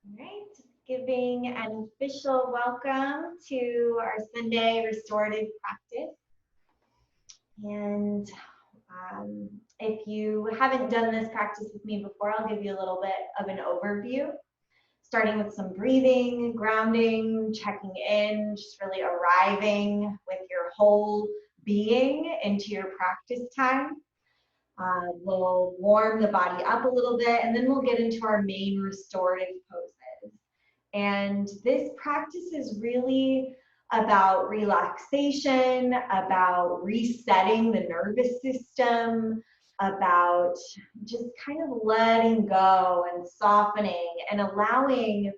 All right, giving an official welcome to our Sunday restorative practice. And if you haven't done this practice with me before, I'll give you a little bit of an overview, starting with some breathing, grounding, checking in, just really arriving with your whole being into your practice time. We'll warm the body up a little bit, and then we'll get into our main restorative poses. And this practice is really about relaxation, about resetting the nervous system, about just kind of letting go and softening and allowing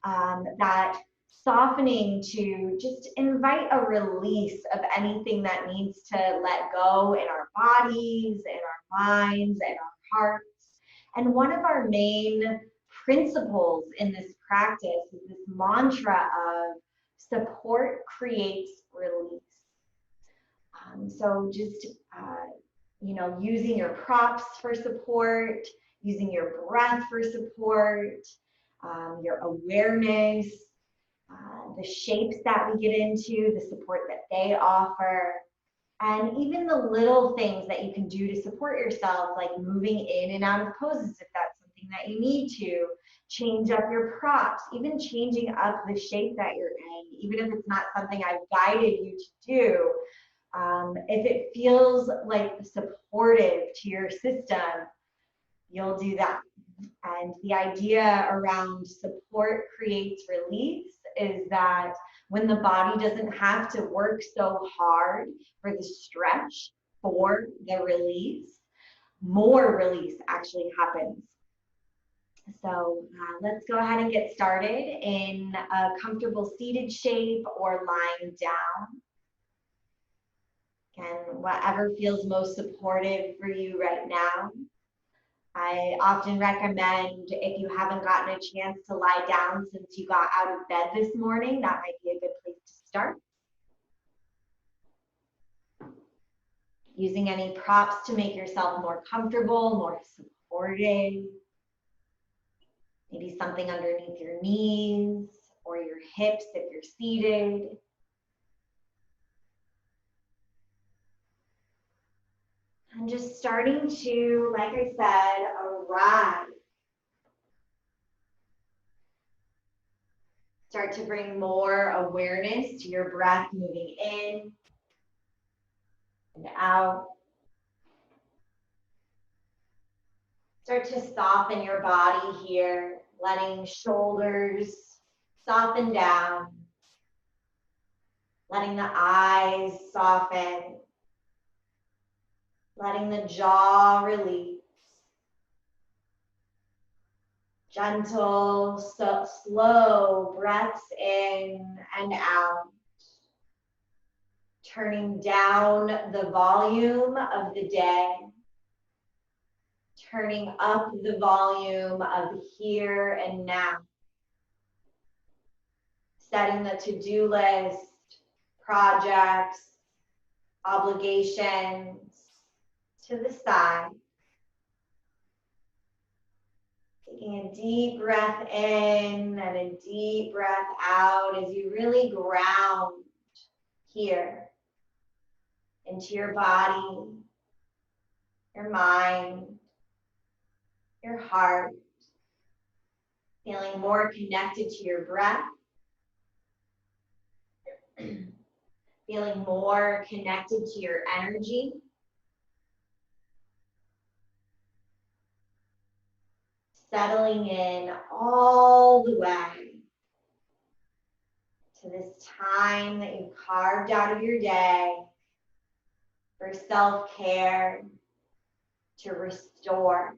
that softening to just invite a release of anything that needs to let go in our bodies, in our minds, in our hearts. And one of our main principles in this practice is this mantra of support creates release. So just, using your props for support, using your breath for support, your awareness, the shapes that we get into, the support that they offer, and even the little things that you can do to support yourself, like moving in and out of poses if that's something that you need to, change up your props, even changing up the shape that you're in, even if it's not something I've guided you to do. If it feels like supportive to your system, you'll do that. And the idea around support creates release is that when the body doesn't have to work so hard for the stretch, for the release, more release actually happens. So let's go ahead and get started in a comfortable seated shape or lying down. Again, whatever feels most supportive for you right now. I often recommend, if you haven't gotten a chance to lie down since you got out of bed this morning, that might be a good place to start. Using any props to make yourself more comfortable, more supported. Maybe something underneath your knees or your hips if you're seated. And just starting to, like I said, arrive. Start to bring more awareness to your breath moving in and out. Start to soften your body here, letting shoulders soften down, letting the eyes soften, letting the jaw release. Gentle, slow breaths in and out. Turning down the volume of the day. Turning up the volume of here and now. Setting the to-do list, projects, obligations to the side. Taking a deep breath in and a deep breath out as you really ground here into your body, your mind, your heart, feeling more connected to your breath, feeling more connected to your energy. Settling in all the way to this time that you carved out of your day for self-care, to restore.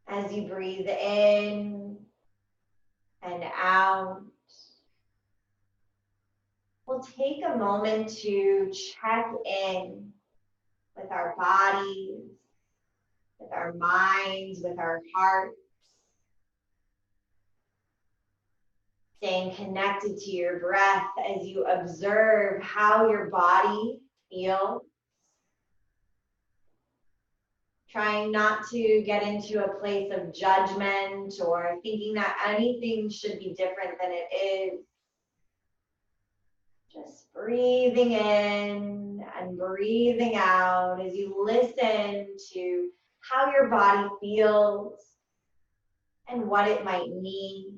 As you breathe in and out, we'll take a moment to check in with our bodies, with our minds, with our hearts. Staying connected to your breath as you observe how your body feels. Trying not to get into a place of judgment or thinking that anything should be different than it is. Just breathing in and breathing out as you listen to how your body feels and what it might need.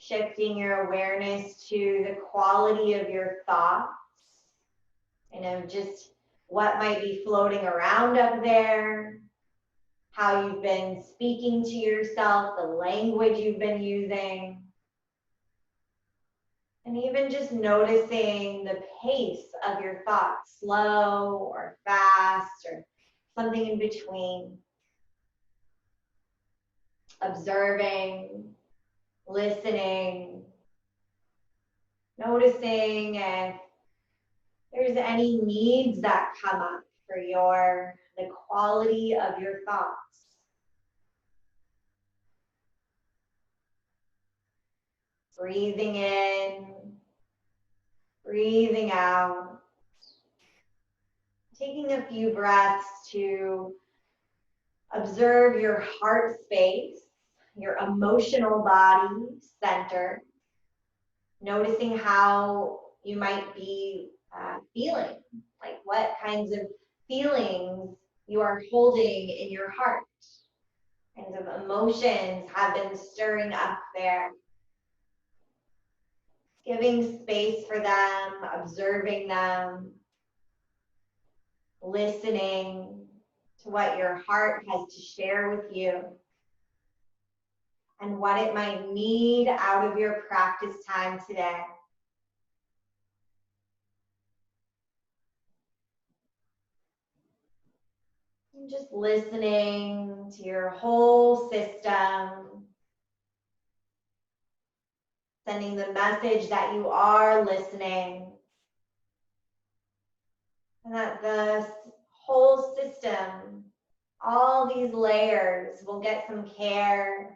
Shifting your awareness to the quality of your thoughts, just what might be floating around up there, how you've been speaking to yourself, the language you've been using, and even just noticing the pace of your thoughts, slow or fast or something in between. Observing, listening, noticing if there's any needs that come up for the quality of your thoughts. Breathing in, breathing out. Taking a few breaths to observe your heart space, your emotional body center. Noticing how you might be feeling, like what kinds of feelings you are holding in your heart. Kinds of emotions have been stirring up there. Giving space for them, observing them, listening to what your heart has to share with you and what it might need out of your practice time today. And just listening to your whole system, sending the message that you are listening, and that the whole system, all these layers, will get some care,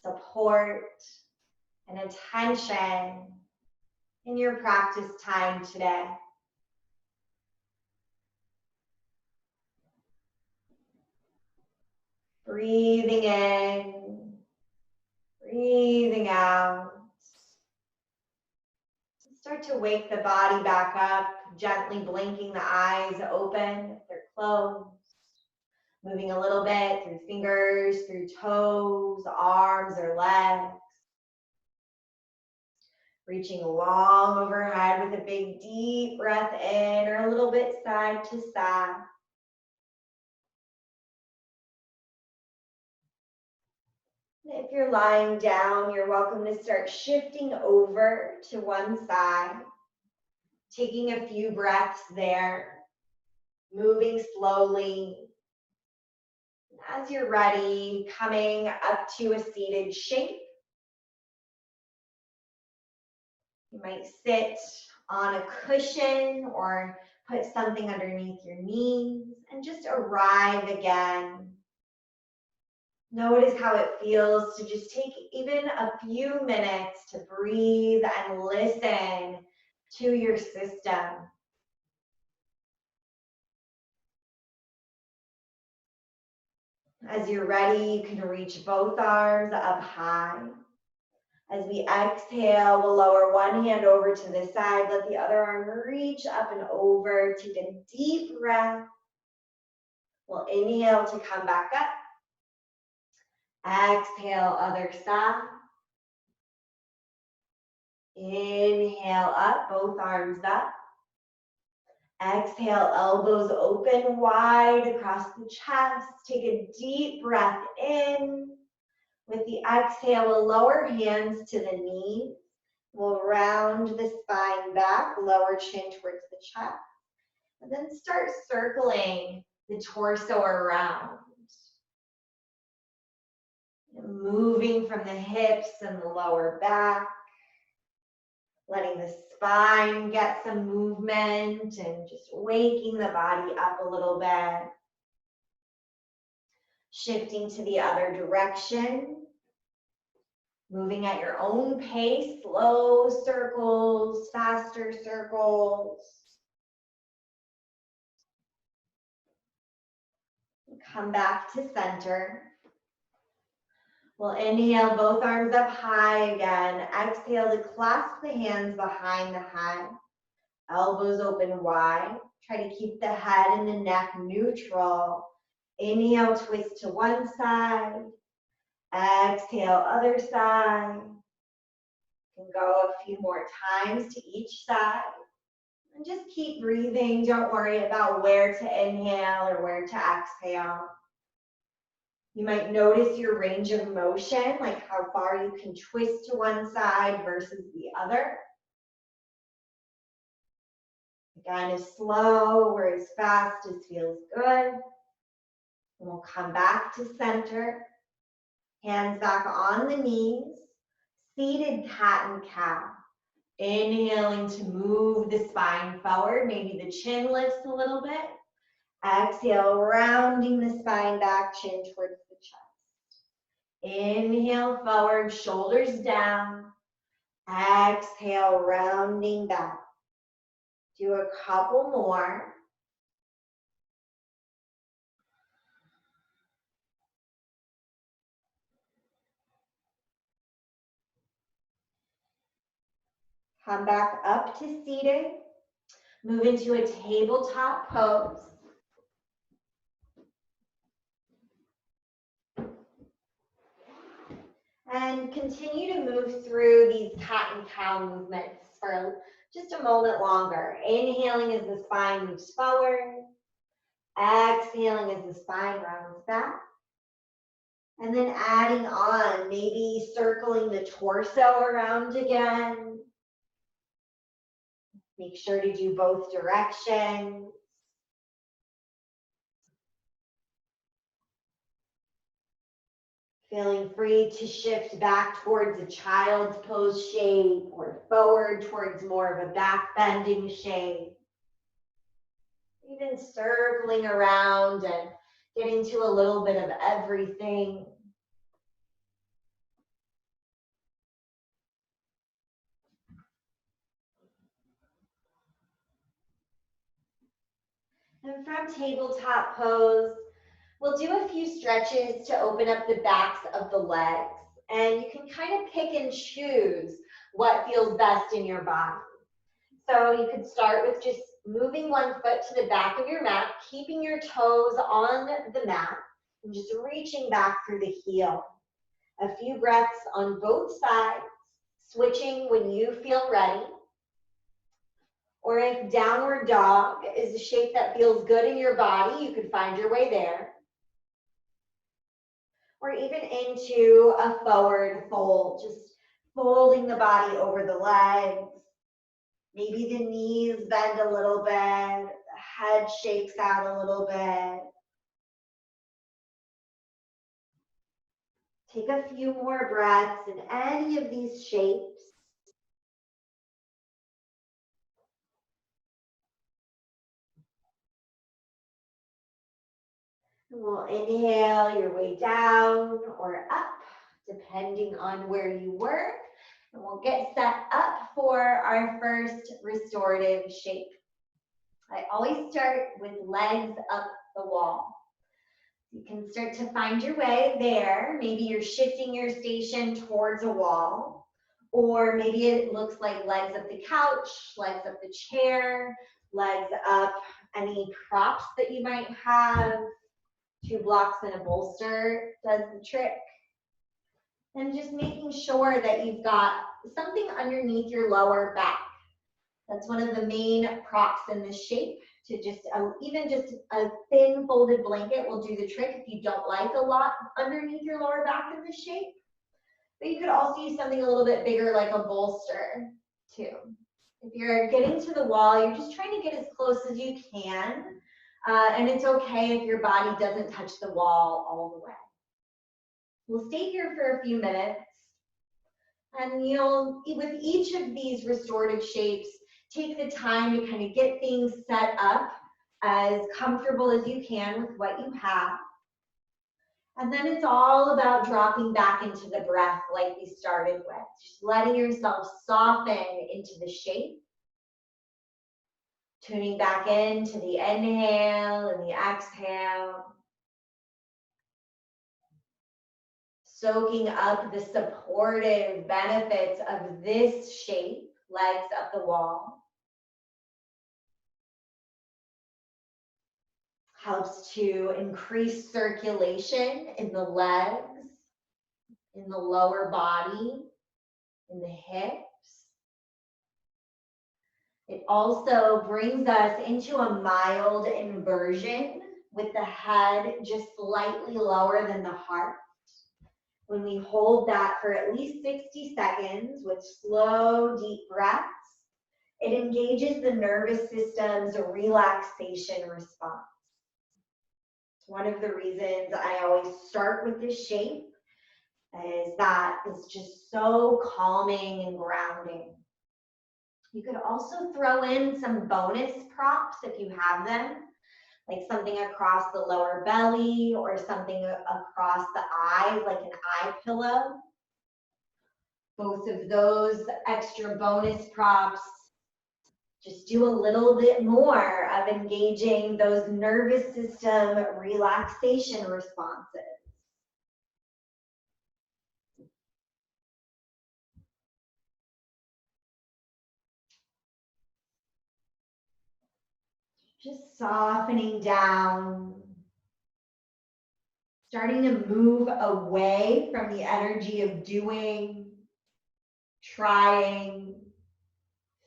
support, and attention in your practice time today. Breathing in, breathing out. Start to wake the body back up, gently blinking the eyes open if they're closed. Moving a little bit through fingers, through toes, arms, or legs. Reaching long overhead with a big deep breath in, or a little bit side to side. If you're lying down, you're welcome to start shifting over to one side, taking a few breaths there, moving slowly. As you're ready, coming up to a seated shape. You might sit on a cushion or put something underneath your knees and just arrive again. Notice how it feels to just take even a few minutes to breathe and listen to your system. As you're ready, you can reach both arms up high. As we exhale, we'll lower one hand over to the side, let the other arm reach up and over. Take a deep breath. We'll inhale to come back up. Exhale, other side. Inhale up, both arms up. Exhale, elbows open wide across the chest. Take a deep breath in. With the exhale, we'll lower hands to the knees. We'll round the spine back, lower chin towards the chest. And then start circling the torso around. Moving from the hips and the lower back. Letting the spine get some movement and just waking the body up a little bit. Shifting to the other direction. Moving at your own pace, slow circles, faster circles. Come back to center. We'll inhale, both arms up high again. Exhale to clasp the hands behind the head. Elbows open wide. Try to keep the head and the neck neutral. Inhale, twist to one side. Exhale, other side. You can go a few more times to each side. And just keep breathing. Don't worry about where to inhale or where to exhale. You might notice your range of motion, like how far you can twist to one side versus the other. Again, as slow or as fast as feels good. And we'll come back to center. Hands back on the knees. Seated cat and cow. Inhaling to move the spine forward. Maybe the chin lifts a little bit. Exhale, rounding the spine back, chin towards the chest. Inhale forward, shoulders down. Exhale, rounding back. Do a couple more. Come back up to seated. Move into a tabletop pose. And continue to move through these cat and cow movements for just a moment longer. Inhaling as the spine moves forward. Exhaling as the spine rounds back. And then adding on, maybe circling the torso around again. Make sure to do both directions. Feeling free to shift back towards a child's pose shape or forward towards more of a back bending shape. Even circling around and getting to a little bit of everything. And from tabletop pose, we'll do a few stretches to open up the backs of the legs. And you can kind of pick and choose what feels best in your body. So you could start with just moving one foot to the back of your mat, keeping your toes on the mat, and just reaching back through the heel. A few breaths on both sides, switching when you feel ready. Or if downward dog is a shape that feels good in your body, you could find your way there. Or even into a forward fold, just folding the body over the legs. Maybe the knees bend a little bit, the head shakes out a little bit. Take a few more breaths in any of these shapes. And we'll inhale your way down or up, depending on where you were. And we'll get set up for our first restorative shape. I always start with legs up the wall. You can start to find your way there. Maybe you're shifting your station towards a wall, or maybe it looks like legs up the couch, legs up the chair, legs up any props that you might have. 2 blocks and a bolster does the trick. And just making sure that you've got something underneath your lower back. That's one of the main props in this shape. To just, even just a thin folded blanket will do the trick if you don't like a lot underneath your lower back in this shape. But you could also use something a little bit bigger like a bolster too. If you're getting to the wall, you're just trying to get as close as you can. And it's okay if your body doesn't touch the wall all the way. We'll stay here for a few minutes. And you'll, with each of these restorative shapes, take the time to kind of get things set up as comfortable as you can with what you have. And then it's all about dropping back into the breath like we started with. Just letting yourself soften into the shape. Tuning back into the inhale and the exhale. Soaking up the supportive benefits of this shape, legs up the wall. Helps to increase circulation in the legs, in the lower body, in the hips. It also brings us into a mild inversion with the head just slightly lower than the heart. When we hold that for at least 60 seconds with slow, deep breaths, it engages the nervous system's relaxation response. It's one of the reasons I always start with this shape, is that it's just so calming and grounding. You could also throw in some bonus props if you have them, like something across the lower belly or something across the eyes, like an eye pillow. Both of those extra bonus props just do a little bit more of engaging those nervous system relaxation responses. Just softening down, starting to move away from the energy of doing, trying,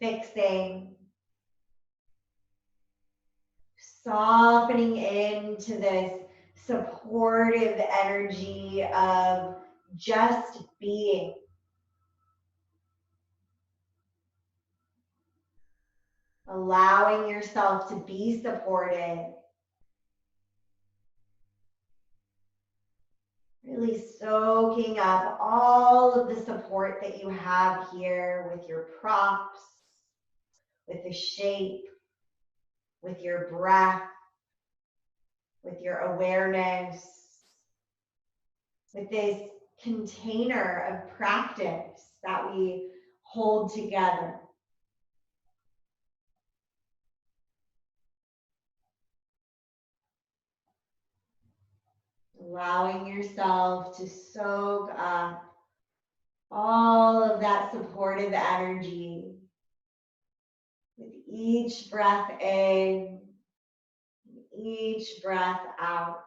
fixing, softening into this supportive energy of just being. Allowing yourself to be supported. Really soaking up all of the support that you have here with your props, with the shape, with your breath, with your awareness, with this container of practice that we hold together. Allowing yourself to soak up all of that supportive energy with each breath in, each breath out.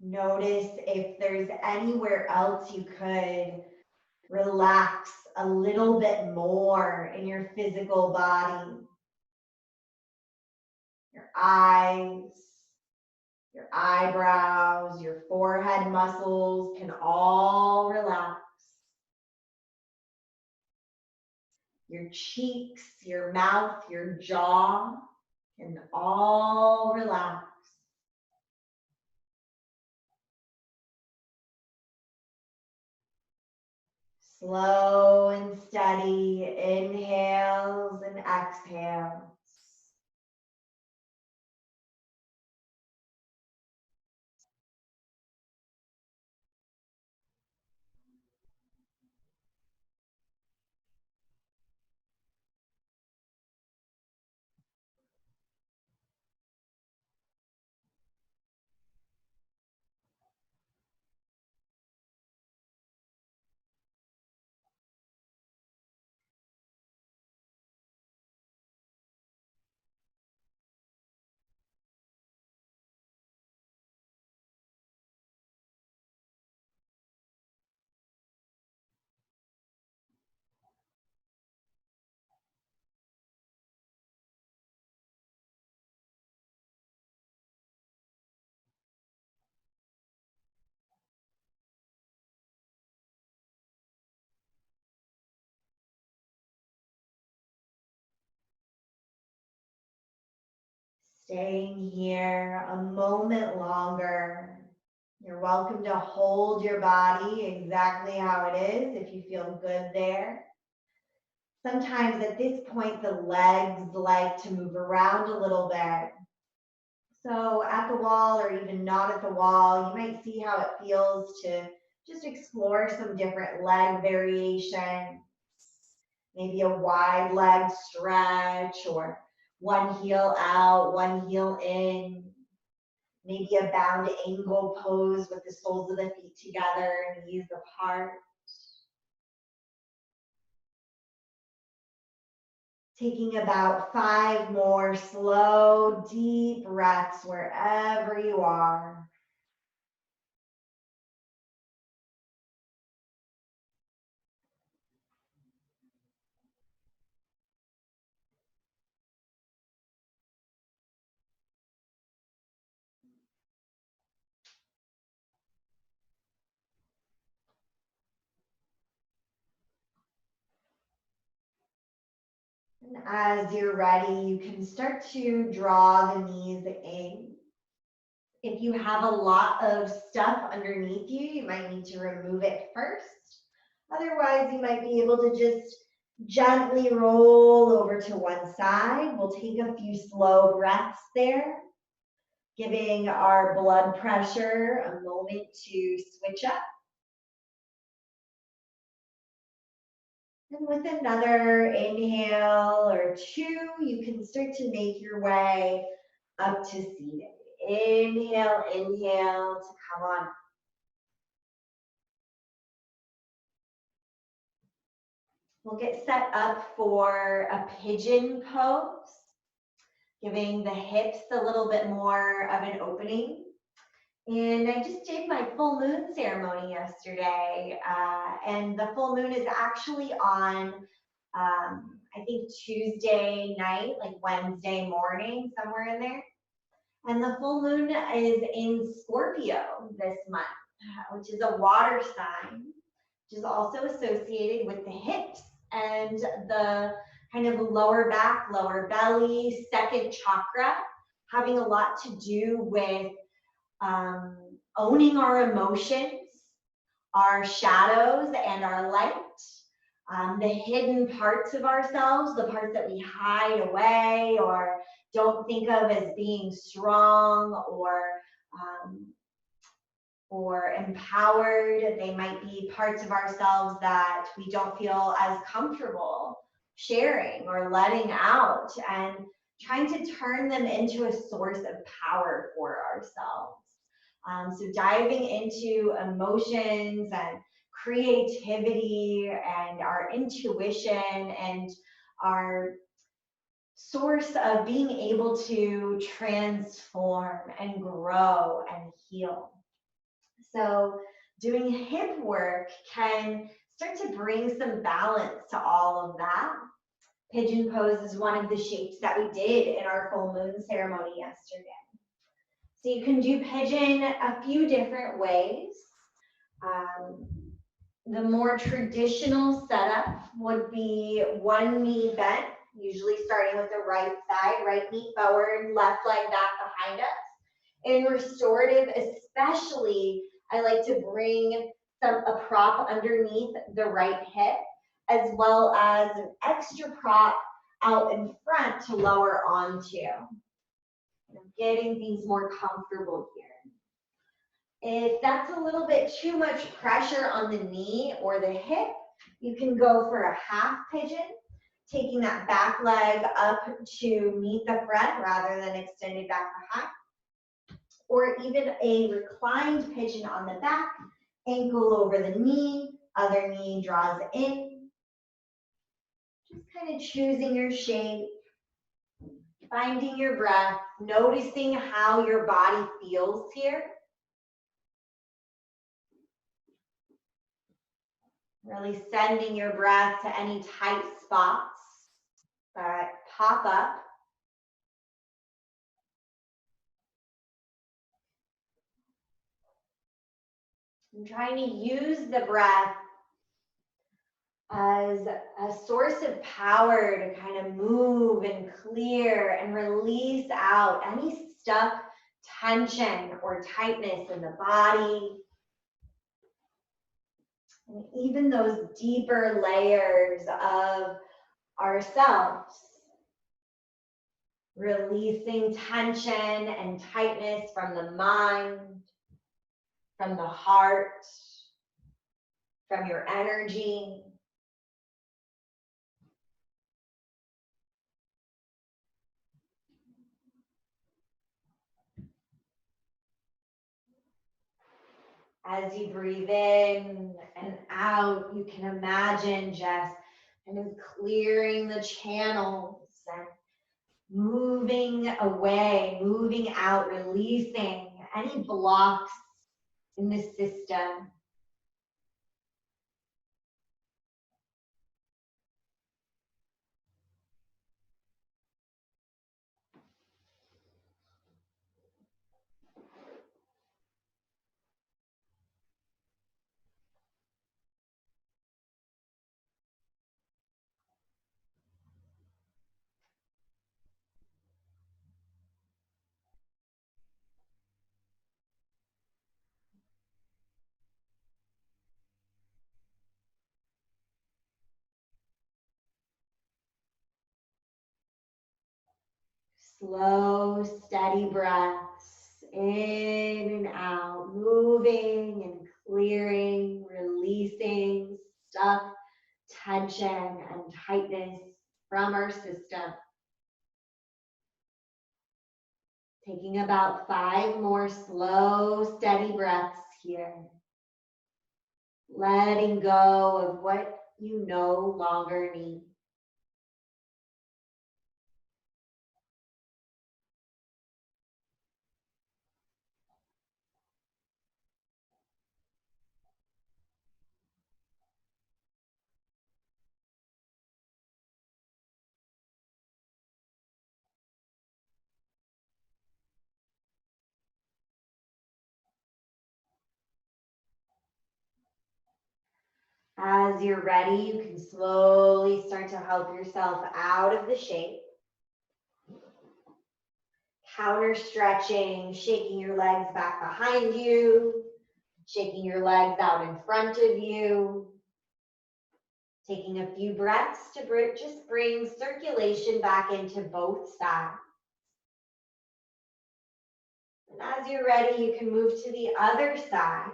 Notice if there's anywhere else you could relax a little bit more in your physical body. Your eyes, your eyebrows, your forehead muscles can all relax. Your cheeks, your mouth, your jaw can all relax. Slow and steady inhales and exhales. Staying here a moment longer. You're welcome to hold your body exactly how it is if you feel good there. Sometimes at this point, the legs like to move around a little bit. So at the wall or even not at the wall, you might see how it feels to just explore some different leg variations. Maybe a wide leg stretch or one heel out, one heel in. Maybe a bound angle pose with the soles of the feet together and knees apart. Taking about 5 more slow, deep breaths wherever you are. And as you're ready, you can start to draw the knees in. If you have a lot of stuff underneath you, you might need to remove it first. Otherwise, you might be able to just gently roll over to one side. We'll take a few slow breaths there, giving our blood pressure a moment to switch up. And with another inhale or two, you can start to make your way up to seated. Inhale, inhale to come on. We'll get set up for a pigeon pose, giving the hips a little bit more of an opening. And I just did my full moon ceremony yesterday, and the full moon is actually on, I think Tuesday night, like Wednesday morning, somewhere in there. And the full moon is in Scorpio this month, which is a water sign, which is also associated with the hips and the kind of lower back, lower belly, second chakra, having a lot to do with owning our emotions, our shadows, and our light. The hidden parts of ourselves, the parts that we hide away or don't think of as being strong or empowered. They might be parts of ourselves that we don't feel as comfortable sharing or letting out, and trying to turn them into a source of power for ourselves. So diving into emotions and creativity and our intuition and our source of being able to transform and grow and heal. So doing hip work can start to bring some balance to all of that. Pigeon pose is one of the shapes that we did in our full moon ceremony yesterday. So you can do pigeon a few different ways. The more traditional setup would be one knee bent, usually starting with the right side, right knee forward, left leg back behind us. In restorative especially, I like to bring a prop underneath the right hip, as well as an extra prop out in front to lower onto. Getting things more comfortable here. If that's a little bit too much pressure on the knee or the hip, you can go for a half pigeon, taking that back leg up to meet the front rather than extended back behind. Or even a reclined pigeon on the back, ankle over the knee, other knee draws in. Just kind of choosing your shape, finding your breath, noticing how your body feels here. Really sending your breath to any tight spots that pop up. I'm trying to use the breath as a source of power to kind of move and clear and release out any stuck tension or tightness in the body. And even those deeper layers of ourselves. Releasing tension and tightness from the mind, from the heart, from your energy. As you breathe in and out, you can imagine just kind of clearing the channels and moving away, moving out, releasing any blocks in the system. Slow, steady breaths in and out, moving and clearing, releasing stuck tension and tightness from our system. Taking about 5 more slow, steady breaths here. Letting go of what you no longer need. As you're ready, you can slowly start to help yourself out of the shape. Counter stretching, shaking your legs back behind you, shaking your legs out in front of you. Taking a few breaths to just bring circulation back into both sides. And as you're ready, you can move to the other side.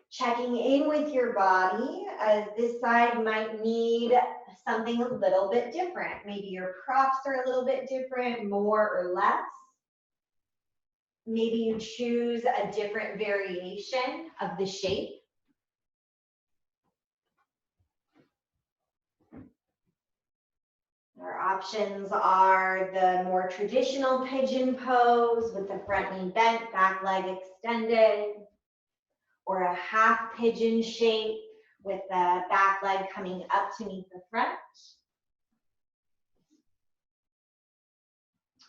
Checking in with your body, as this side might need something a little bit different. Maybe your props are a little bit different, more or less. Maybe you choose a different variation of the shape. Our options are the more traditional pigeon pose with the front knee bent, back leg extended, or a half pigeon shape with the back leg coming up to meet the front,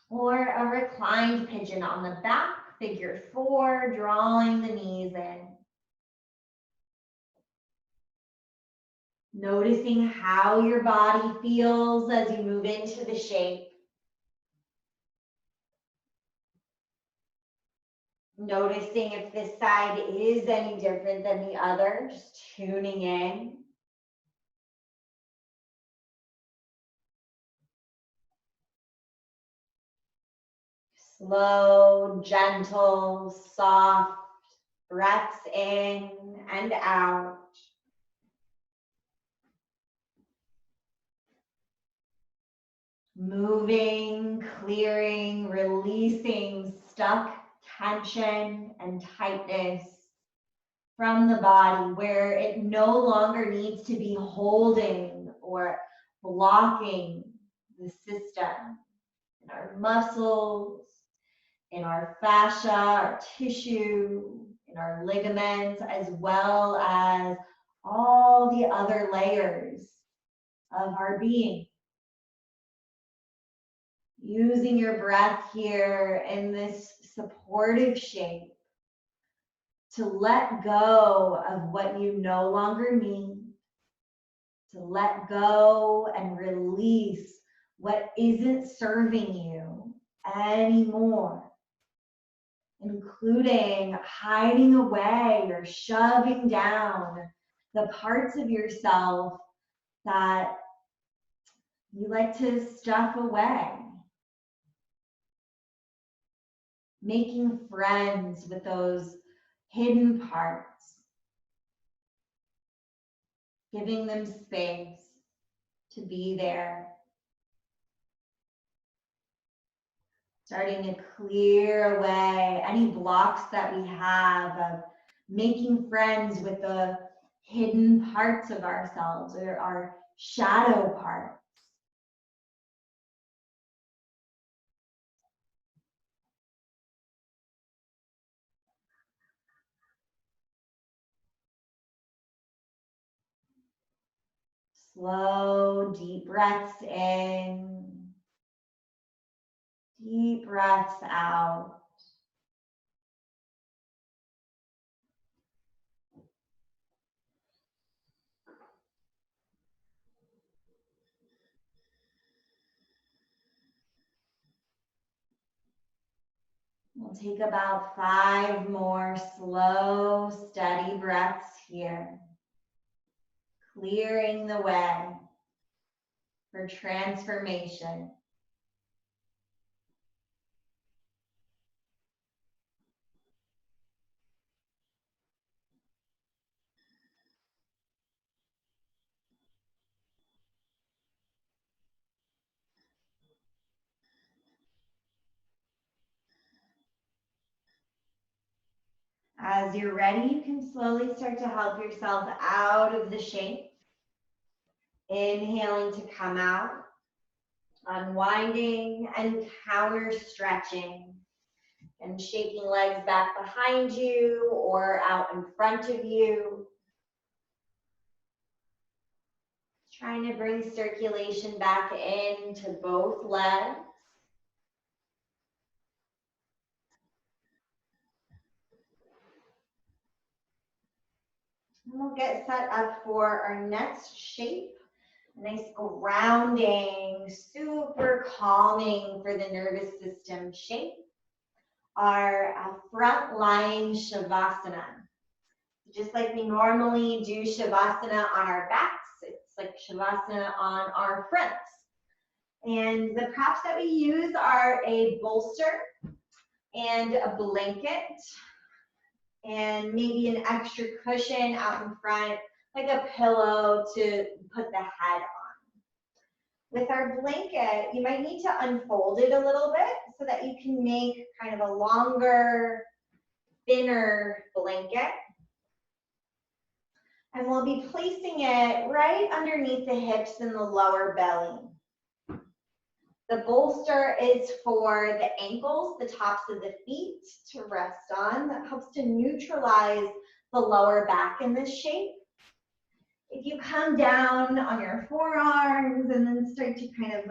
or a reclined pigeon on the back, figure 4, drawing the knees in. Noticing how your body feels as you move into the shape. Noticing if this side is any different than the other, just tuning in. Slow, gentle, soft breaths in and out. Moving, clearing, releasing stuck tension and tightness from the body where it no longer needs to be holding or blocking the system. In our muscles, in our fascia, our tissue, in our ligaments, as well as all the other layers of our being. Using your breath here in this supportive shape to let go of what you no longer need, to let go and release what isn't serving you anymore, including hiding away or shoving down the parts of yourself that you like to stuff away. Making friends with those hidden parts, giving them space to be there, starting to clear away any blocks that we have of making friends with the hidden parts of ourselves or our shadow parts. Slow, deep breaths in, deep breaths out. We'll take about 5 more slow, steady breaths here, clearing the way for transformation. As you're ready, you can slowly start to help yourself out of the shape. Inhaling to come out, unwinding and counter stretching, and shaking legs back behind you or out in front of you. Trying to bring circulation back into both legs. And we'll get set up for our next shape. Nice grounding, super calming for the nervous system shape. Our front lying Shavasana. Just like we normally do Shavasana on our backs, it's like Shavasana on our fronts. And the props that we use are a bolster and a blanket and maybe an extra cushion out in front, like a pillow to put the head on. With our blanket, you might need to unfold it a little bit so that you can make kind of a longer, thinner blanket. And we'll be placing it right underneath the hips and the lower belly. The bolster is for the ankles, the tops of the feet to rest on. That helps to neutralize the lower back in this shape. If you come down on your forearms and then start to kind of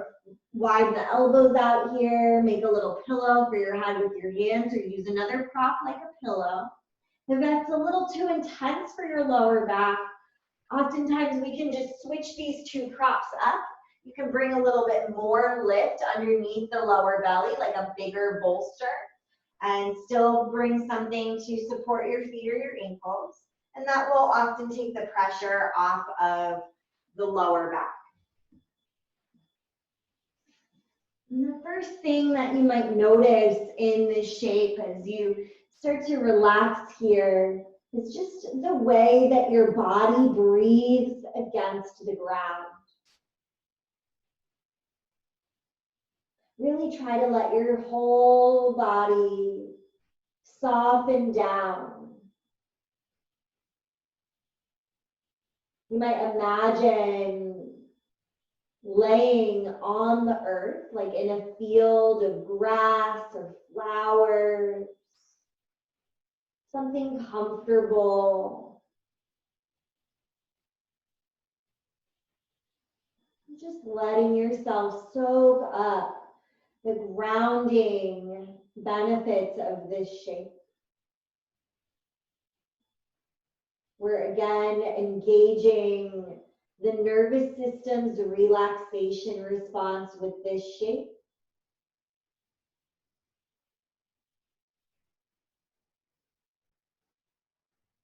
widen the elbows out here, make a little pillow for your head with your hands, or use another prop like a pillow. If that's a little too intense for your lower back, oftentimes we can just switch these two props up. You can bring a little bit more lift underneath the lower belly, like a bigger bolster, and still bring something to support your feet or your ankles. And that will often take the pressure off of the lower back. And the first thing that you might notice in this shape as you start to relax here is just the way that your body breathes against the ground. Really try to let your whole body soften down. You might imagine laying on the earth, like in a field of grass or flowers, something comfortable. Just letting yourself soak up the grounding benefits of this shape. We're again engaging the nervous system's relaxation response with this shape.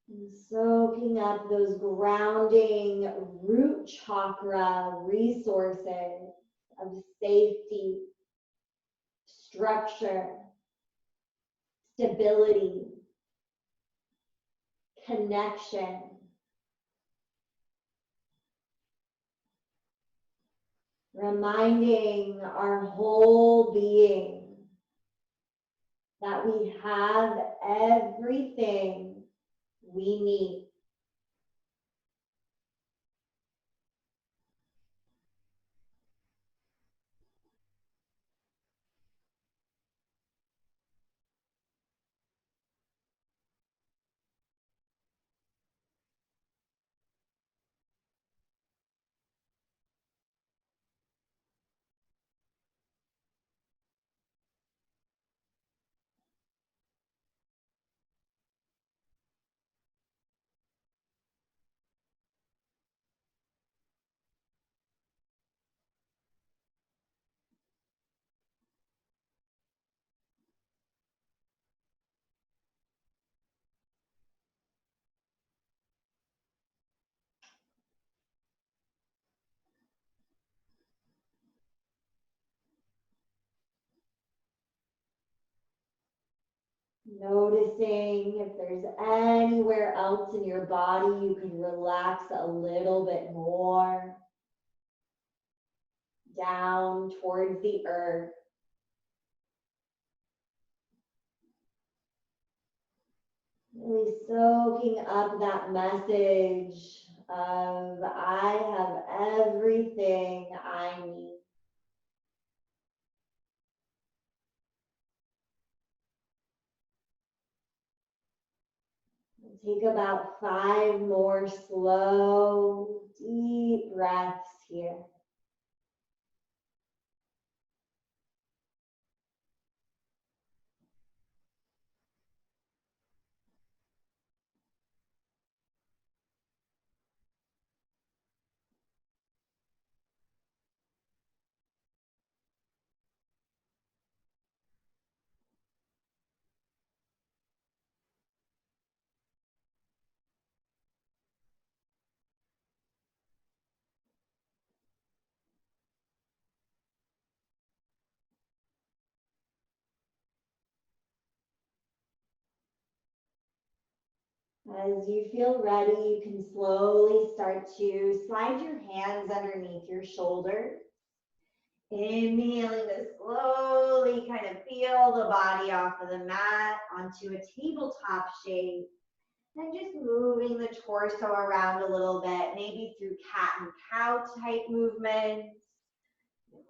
And soaking up those grounding root chakra resources of safety, structure, stability, connection. Reminding our whole being that we have everything we need. Noticing if there's anywhere else in your body you can relax a little bit more. Down towards the earth. Really soaking up that message of I have everything I need. Take about 5 more slow, deep breaths here. As you feel ready, you can slowly start to slide your hands underneath your shoulders. Inhaling to slowly kind of feel the body off of the mat onto a tabletop shape. And just moving the torso around a little bit, maybe through cat and cow type movements,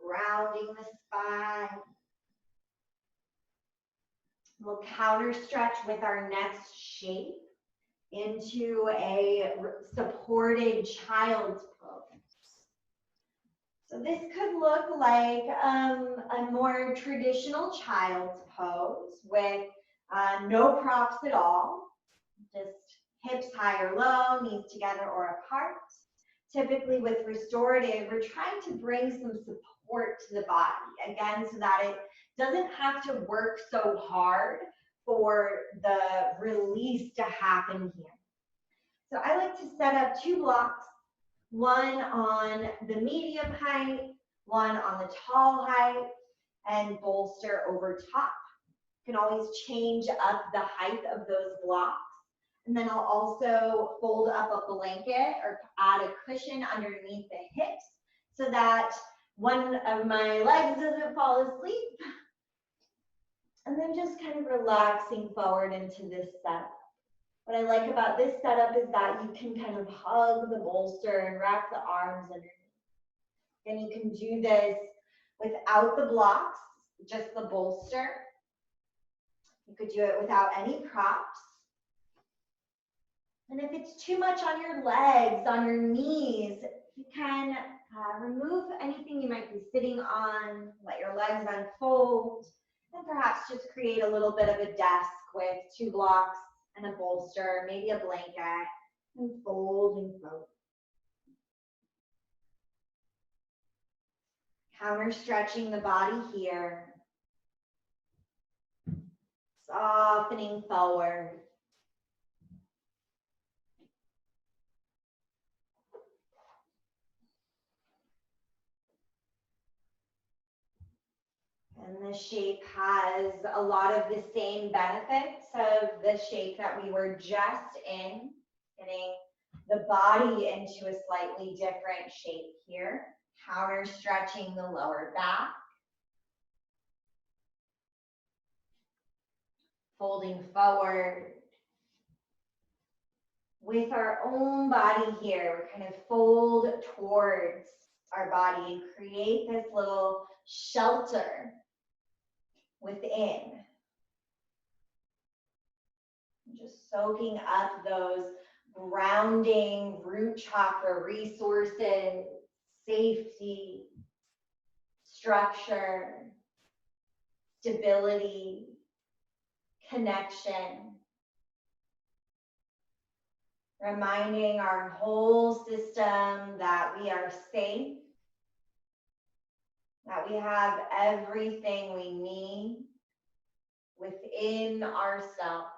grounding the spine. We'll counter stretch with our next shape into a supported child's pose. So this could look like a more traditional child's pose with no props at all, just hips high or low, knees together or apart. Typically with restorative, we're trying to bring some support to the body, again, so that it doesn't have to work so hard for the release to happen here. So I like to set up 2 blocks, one on the medium height, one on the tall height, and bolster over top. You can always change up the height of those blocks. And then I'll also fold up a blanket or add a cushion underneath the hips so that one of my legs doesn't fall asleep. And then just kind of relaxing forward into this setup. What I like about this setup is that you can kind of hug the bolster and wrap the arms underneath. And you can do this without the blocks, just the bolster. You could do it without any props. And if it's too much on your legs, on your knees, you can remove anything you might be sitting on, let your legs unfold, and perhaps just create a little bit of a desk with 2 blocks and a bolster, maybe a blanket, And folding forward. Counter stretching the body here. Softening forward. And the shape has a lot of the same benefits of the shape that we were just in, getting the body into a slightly different shape here. Counter stretching the lower back. Folding forward. With our own body here, we kind of fold towards our body and create this little shelter within. Just soaking up those grounding root chakra resources, safety, structure, stability, connection. Reminding our whole system that we are safe, that we have everything we need within ourselves.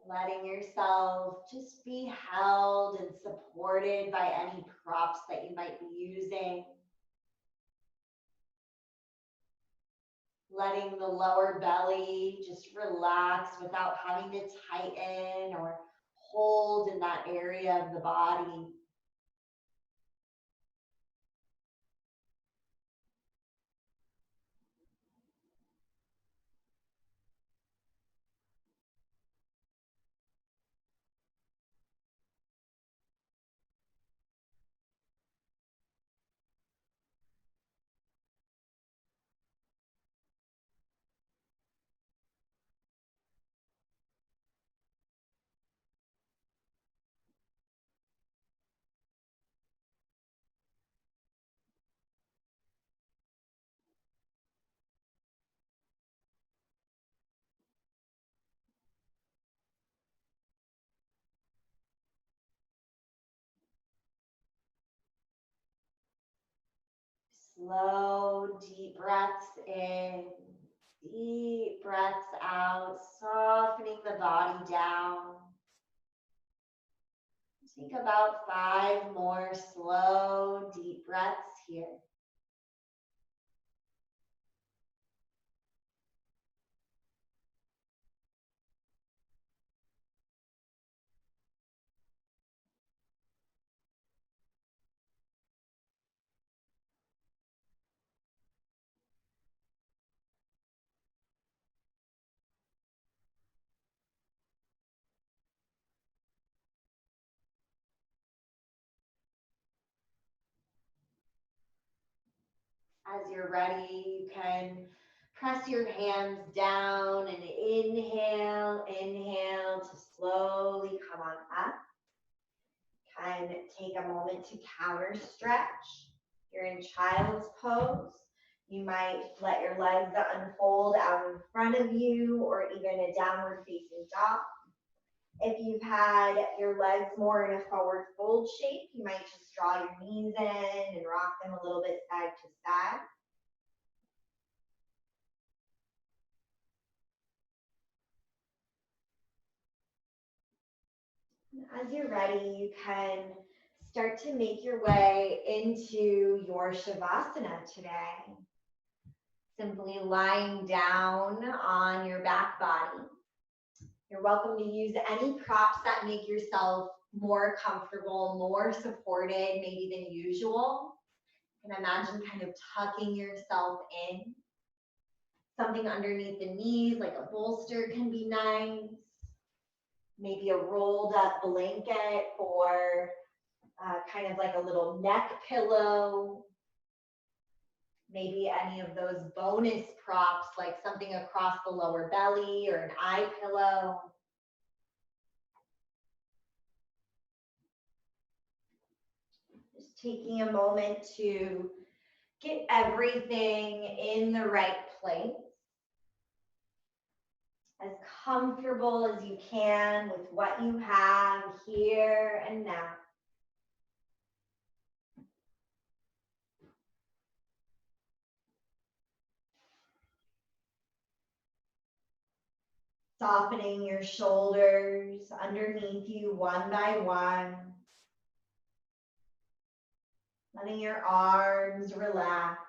Letting yourself just be held and supported by any props that you might be using. Letting the lower belly just relax without having to tighten or hold in that area of the body. Slow, deep breaths in, deep breaths out, softening the body down. Take about 5 more slow, deep breaths here. As you're ready, you can press your hands down and inhale to slowly come on up. Can take a moment to counter stretch. You're in child's pose. You might let your legs unfold out in front of you or even a downward facing dog. If you've had your legs more in a forward fold shape, you might just draw your knees in and rock them a little bit side to side. As you're ready, you can start to make your way into your Shavasana today. Simply lying down on your back body. You're welcome to use any props that make yourself more comfortable, more supported, maybe than usual. You can imagine kind of tucking yourself in. Something underneath the knees, like a bolster, can be nice. Maybe a rolled up blanket or kind of like a little neck pillow. Maybe any of those bonus props, like something across the lower belly or an eye pillow. Just taking a moment to get everything in the right place. As comfortable as you can with what you have here and now. Softening your shoulders underneath you one by one. Letting your arms relax.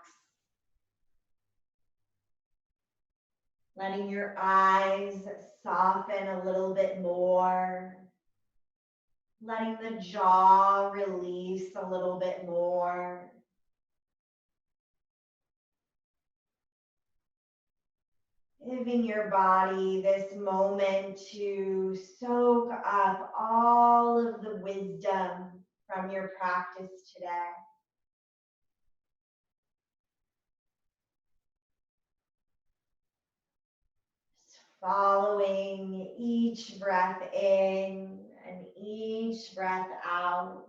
Letting your eyes soften a little bit more. Letting the jaw release a little bit more. Giving your body this moment to soak up all of the wisdom from your practice today. Just following each breath in and each breath out.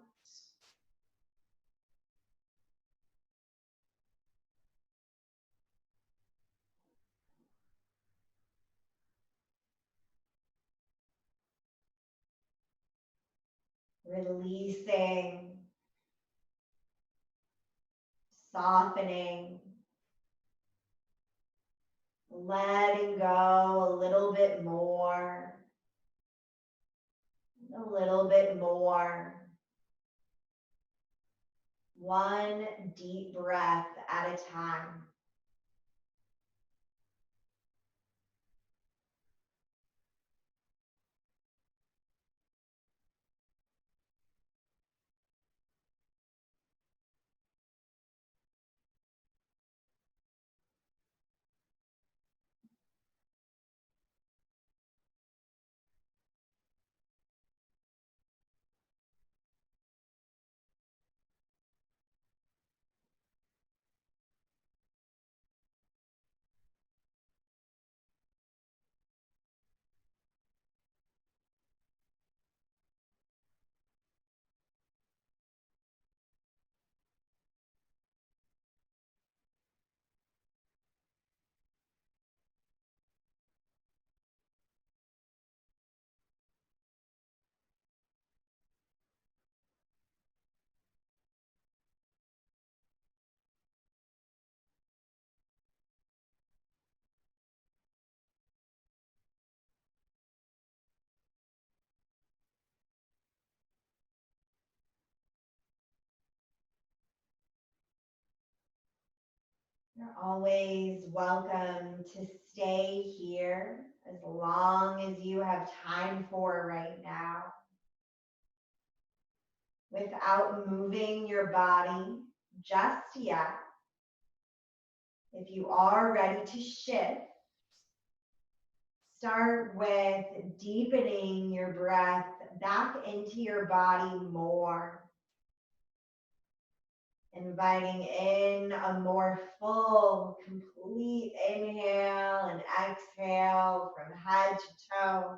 Releasing, softening, letting go a little bit more, a little bit more. One deep breath at a time. You're always welcome to stay here as long as you have time for right now, without moving your body just yet. If you are ready to shift, start with deepening your breath back into your body more. Inviting in a more full, complete inhale and exhale from head to toe.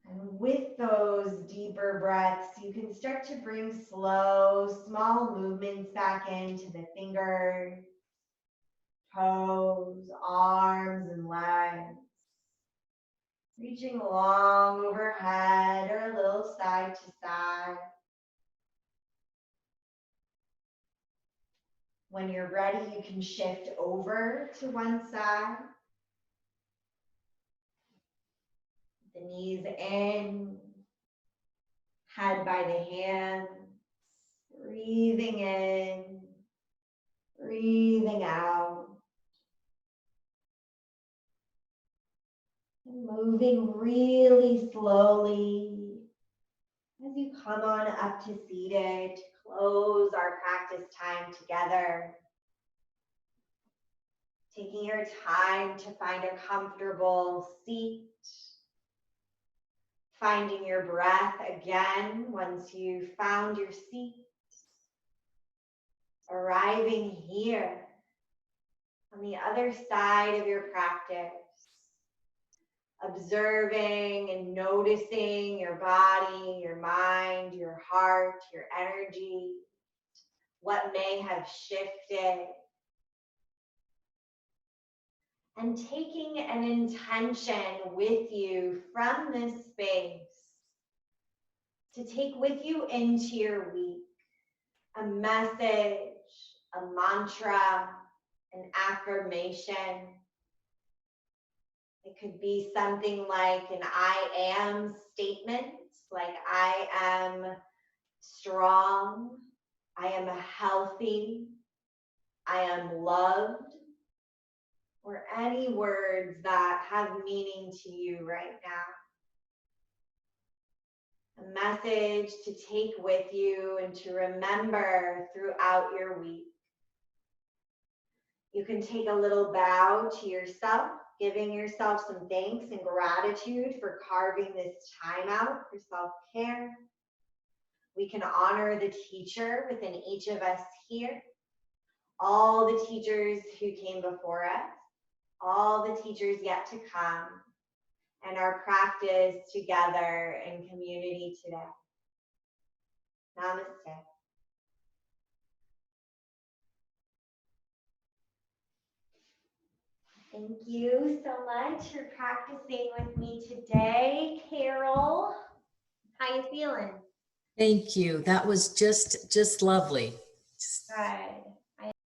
And with those deeper breaths, you can start to bring slow, small movements back into the fingers, toes, arms, and legs. Reaching long overhead or a little side to side. When you're ready, you can shift over to one side. The knees in, head by the hands, breathing in, breathing out. And moving really slowly As you come on up to seated, close our practice time together. Taking your time to find a comfortable seat. Finding your breath again once you've found your seat. Arriving here on the other side of your practice. Observing and noticing your body, your mind, your heart, your energy, what may have shifted. And taking an intention with you from this space to take with you into your week. A message, a mantra, an affirmation. It could be something like an I am statement, like I am strong, I am healthy, I am loved, or any words that have meaning to you right now. A message to take with you and to remember throughout your week. You can take a little bow to yourself, giving yourself some thanks and gratitude for carving this time out for self-care. We can honor the teacher within each of us here, all the teachers who came before us, all the teachers yet to come, and our practice together in community today. Namaste. Thank you so much for practicing with me today, Carol. How you feeling? Thank you. That was just lovely. Good.